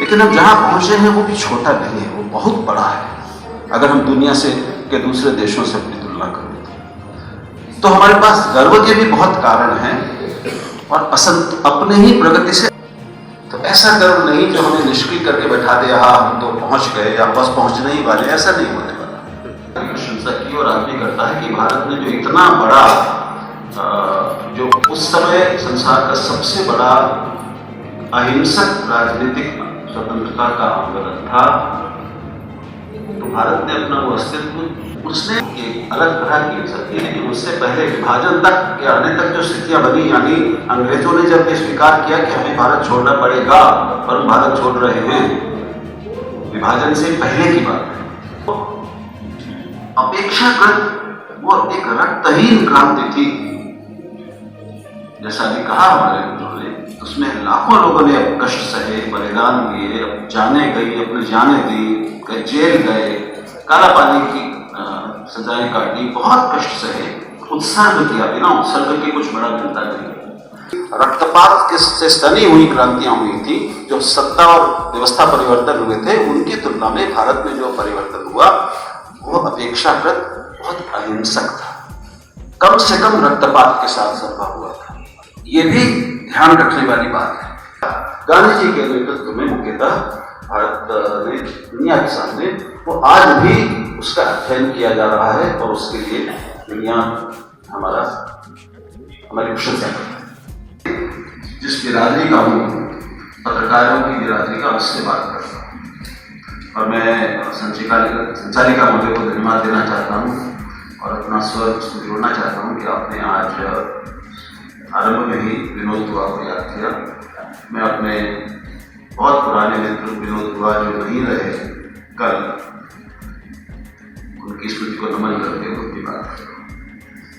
लेकिन हम जहां पहुंचे हैं वो भी छोटा नहीं है, वो बहुत बड़ा है। अगर हम दुनिया से के दूसरे देशों से अपनी तुलना करें तो हमारे पास गर्व के भी बहुत कारण हैं और असंत अपने ही प्रगति से। तो ऐसा गर्व नहीं जो हमें निष्क्रिय करके बैठा दे, हाँ हम तो पहुंच गए या बस पहुंचने ही वाले, ऐसा नहीं होने वाला। प्रशंसा की और आदमी करता है कि भारत ने जो इतना बड़ा जो उस समय संसार का सबसे बड़ा अहिंसक राजनीतिक स्वतंत्रता का आंदोलन था, तो भारत ने अपना वो अस्तित्व उसने एक अलग तरह की सकती, लेकिन उससे पहले विभाजन तक के आने तक जो स्थितियां बनी, यानी अंग्रेजों ने जब ये स्वीकार किया कि हमें भारत छोड़ना पड़ेगा और हम भारत छोड़ रहे हैं, विभाजन से पहले की बात है। तो अपेक्षाकृत वो एक रक्तहीन क्रांति थी, जैसा भी कहा हमारे गुरुओं ने। उसमें लाखों लोगों ने कष्ट सहे, बलिदान दिए, जाने गई, अपने जाने दी, जेल गए, काला पानी की सजाएं काटी, बहुत कष्ट सहे, उत्सर्ग किया। बिना उत्सर्ग के कुछ बड़ा मिलता नहीं। रक्तपात से स्तनी हुई क्रांतियां हुई थी, जो सत्ता और व्यवस्था परिवर्तन हुए थे, उनकी तुलना में भारत में जो परिवर्तन हुआ वो अपेक्षाकृत बहुत अहिंसक था, कम से कम रक्तपात के साथ संभव हुआ था। ये भी ध्यान रखने वाली बात है। गांधी जी के नेतृत्व में मुख्यतः भारत ने दुनिया के सामने वो आज भी उसका अध्ययन किया जा रहा है और उसके लिए दुनिया हमारी प्रशंसा करती है। जिस बिरादरी का हूँ, पत्रकारों की बिरादरी का, उससे बात करता हूँ और मैं संचालिका मुझे को धन्यवाद देना चाहता हूँ और अपना स्वर उसको जोड़ना चाहता हूँ कि आपने आज आरंभ में ही विनोद दुआ को याद किया। मैं अपने बहुत पुराने मित्र विनोद दुआ जो नहीं रहे कल, उनकी स्मृति को नमन करके उनकी बात करूँ।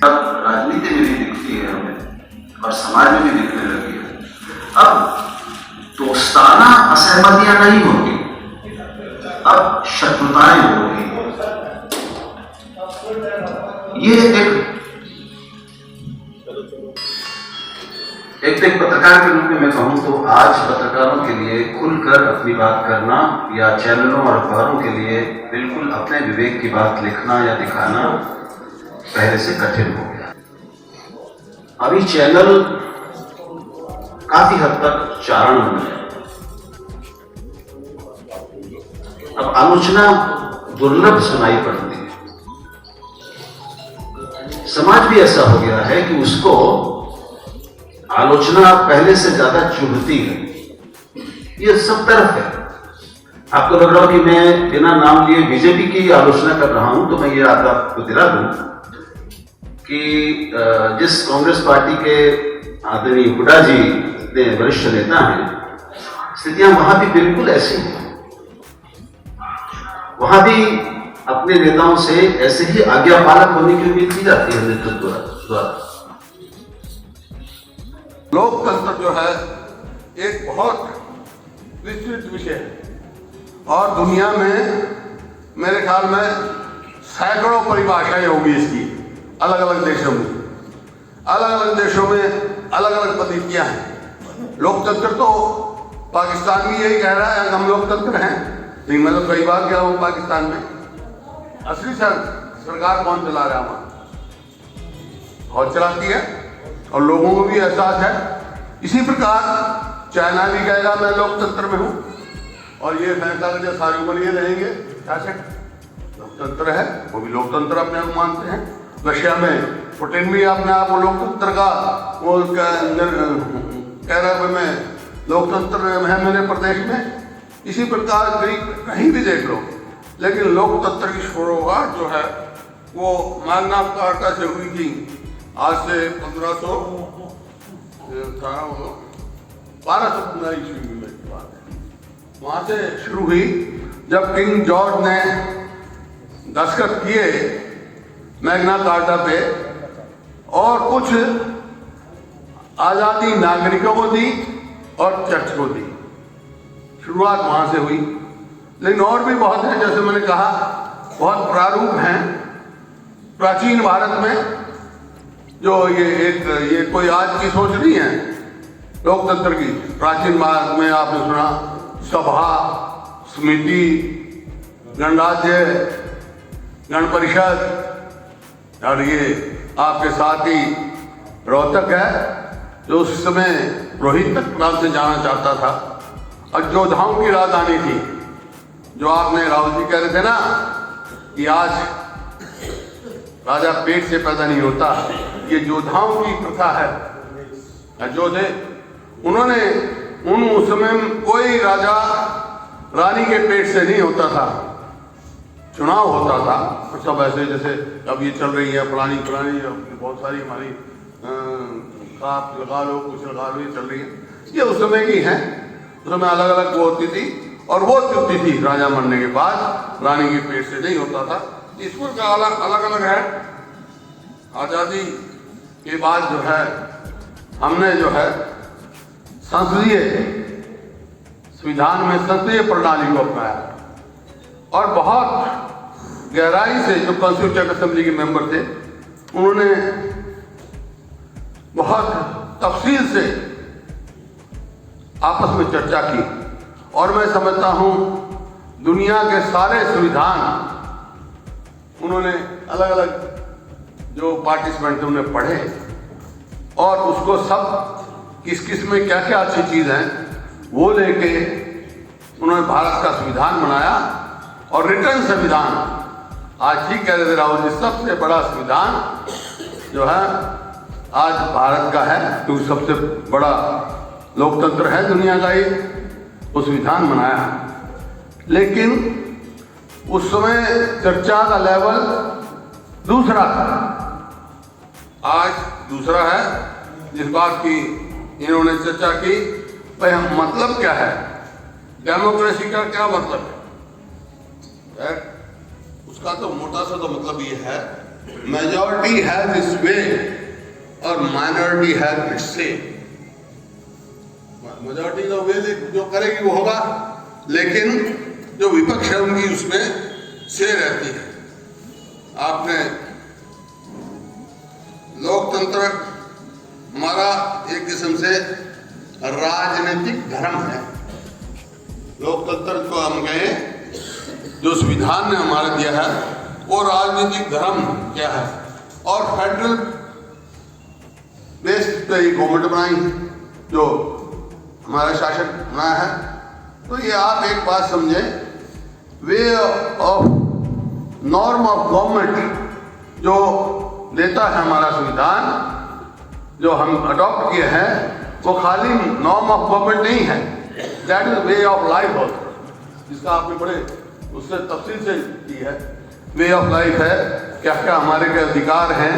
अब राजनीति में भी दिखती है हमें और समाज में भी दिखने लगी है। अब दोस्ताना असहमतियां नहीं होगी, अब शत्रुताएं होगी। ये एक पत्रकार के रूप में मैं कहूं तो आज पत्रकारों के लिए खुलकर अपनी बात करना या चैनलों और अखबारों के लिए बिल्कुल अपने विवेक की बात लिखना या दिखाना पहले से कठिन हो गया। अभी चैनल काफी हद तक चारण बन गए। अब आलोचना दुर्लभ सुनाई पड़ती है। समाज भी ऐसा हो गया है कि उसको आलोचना आपको से ज्यादा चुभती है। ये सब तरफ है। आपको लग रहा हो कि मैं बिना नाम लिए बीजेपी की आलोचना कर रहा हूं, तो मैं ये आपको दिला दूं कि जिस कांग्रेस पार्टी के आदरणीय हुड्डा जी इतने वरिष्ठ नेता हैं, स्थितियां वहां भी बिल्कुल ऐसी हैं। वहां भी अपने नेताओं से ऐसे ही आज्ञापालक होने की उम्मीद की जाती है नेतृत्व द्वारा। लोकतंत्र जो है एक बहुत विस्तृत विषय है और दुनिया में मेरे ख्याल में सैकड़ों परिभाषाएं होगी इसकी। अलग अलग देशों में अलग अलग पद्धतियां हैं। लोकतंत्र तो पाकिस्तान भी यही कह रहा है हम लोकतंत्र हैं, लेकिन मैं तो कई बार गया हूँ पाकिस्तान में। असली सरकार कौन चला रहा है वहां? और चलाती है और लोगों को भी एहसास है। इसी प्रकार चाइना भी कहेगा मैं लोकतंत्र में हूं और ये फैसला करके सारी उम्र ये रहेंगे शासक लोकतंत्र है, वो भी लोकतंत्र अपने आप मानते हैं। रशिया में पुतिन भी अपने आप लोकतंत्र का वो कह रहा है मैं लोकतंत्र है मेरे प्रदेश में। इसी प्रकार कहीं भी देख लो, लेकिन लोकतंत्र की शुरुआत जो है वो मैग्ना कार्टा से हुई थी। आज से 1215 ईस्वी में की बात है। वहां से शुरू हुई जब किंग जॉर्ज ने दस्तखत किए मैग्ना कार्टा पे और कुछ आजादी नागरिकों को दी और चर्च को दी। शुरुआत वहां से हुई, लेकिन और भी बहुत है। जैसे मैंने कहा बहुत प्रारूप हैं प्राचीन भारत में। जो ये कोई आज की सोच नहीं है लोकतंत्र की। प्राचीन भारत में आपने सुना सभा, समिति, गणराज्य, गण परिषद और ये आपके साथ ही रोहतक है जो उस समय रोहितक नाम से जाना चाहता था और योद्धाओं की राजधानी थी। जो आपने राहुल जी कह रहे थे ना कि आज राजा पेट से पैदा नहीं होता, ये योद्धाओं की प्रथा है। योद्धे उन्होंने उस समय कोई राजा रानी के पेट से नहीं होता था, चुनाव होता था। सब ऐसे जैसे अब ये चल रही है पुरानी बहुत सारी हमारी आप लगा लो कुछ लगा लो, ये चल रही है, ये उस समय की है। उस समय अलग अलग वो होती थी और वो चुनती थी राजा मरने के बाद, रानी के पेट से नहीं होता था। ईश्वर का अलग अलग है। आजादी के बाद जो है हमने जो है संसदीय संविधान में संसदीय प्रणाली को अपनाया और बहुत गहराई से जो कॉन्स्टिट्यूएंट असेंबली के मेंबर थे उन्होंने बहुत तफसील से आपस में चर्चा की और मैं समझता हूं दुनिया के सारे संविधान उन्होंने अलग अलग जो पार्टिसिपेंट थे उन्हें पढ़े और उसको सब किस में क्या क्या अच्छी चीज है वो लेके उन्होंने भारत का संविधान बनाया और रिटर्न संविधान, आज ठीक कह रहे थे राहुल जी, सबसे बड़ा संविधान जो है आज भारत का है क्योंकि सबसे बड़ा लोकतंत्र है दुनिया का ये, वो संविधान बनाया। लेकिन उस समय चर्चा का लेवल दूसरा था, आज दूसरा है। जिस बात की इन्होंने चर्चा की भाई हम मतलब क्या है, डेमोक्रेसी का क्या मतलब है, उसका तो मोटा सा तो मतलब ये है मेजॉरिटी हैज इट्स वे और माइनॉरिटी हैज इट्स से। मेजॉरिटी तो वे जो करेगी वो होगा, लेकिन जो विपक्ष है उनकी उसमें से रहती है। आपने लोकतंत्र हमारा एक किस्म से राजनीतिक धर्म है। लोकतंत्र को हम कहे जो संविधान ने हमारा दिया है वो राजनीतिक धर्म क्या है और फेडरल बेस्ड पे ये गवर्नमेंट बनाई जो हमारा शासन बनाया है। तो ये आप एक बात समझे, way of norm of government जो देता है हमारा संविधान जो हम अडॉप्ट किए हैं वो खाली नॉर्म ऑफ गवर्नमेंट नहीं है, that is way of life also, जिसका आपने बड़े उससे तफसील से की है। वे ऑफ लाइफ है, क्या क्या हमारे के अधिकार हैं,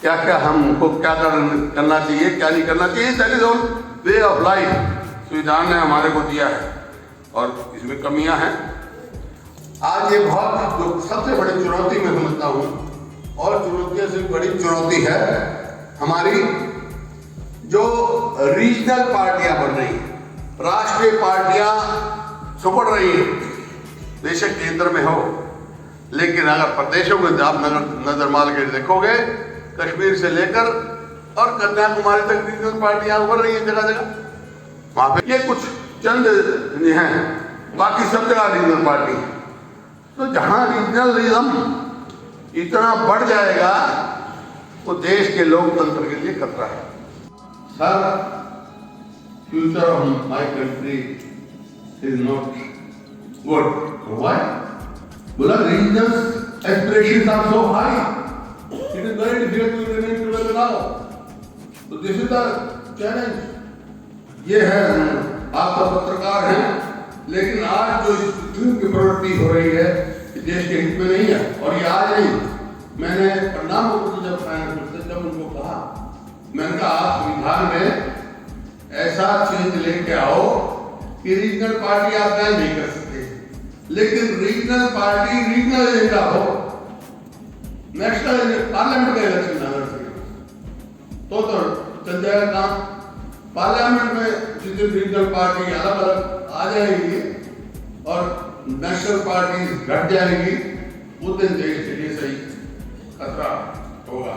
क्या क्या हमको क्या करना चाहिए क्या नहीं करना चाहिए, that is all way of life संविधान ने हमारे को दिया है और इसमें कमियां हैं। आज ये बहुत जो सबसे बड़ी चुनौती मैं समझता हूँ और चुनौतियों से बड़ी चुनौती है हमारी जो रीजनल पार्टियां बन रही हैं, राष्ट्रीय पार्टियां सुपड़ रही हैं, बेशक केंद्र में हो, लेकिन अगर प्रदेशों में आप नजर मार के देखोगे कश्मीर से लेकर और कन्याकुमारी तक रीजनल पार्टियां उभर रही हैं जगह जगह। वहां पे ये कुछ चंद हैं, बाकी सब जगह रीजनल पार्टी है। तो जहां रीजनलिज्म इतना बढ़ जाएगा तो देश के लोकतंत्र के लिए खतरा है। Sir, future of my country is not good. Why? बोला regional aspirations are so high, it is very difficult to remain together now. तो दिस इज द चैलेंज। ये है, आप तो पत्रकार हैं, लेकिन आज जो इस की प्रवृत्ति हो रही है देश के हित में नहीं है। और ये आज नहीं, मैंने प्रधानमंत्री जब उनको कहा, मैंने कहा आप संविधान में ऐसा चेंज लेके आओ कि रीजनल पार्टी आप बैन नहीं कर सकते, लेकिन रीजनल पार्टी रीजनल एजेंडा हो, नेशनल पार्लियामेंट का इलेक्शन ना लड़ सके तो चल जाएगा काम। पार्लियामेंट में जिस दिन रीजनल पार्टी अलग अलग आ जाएगी और नेशनल पार्टी घट जाएगी, उस दिन देश के लिए सही खतरा होगा।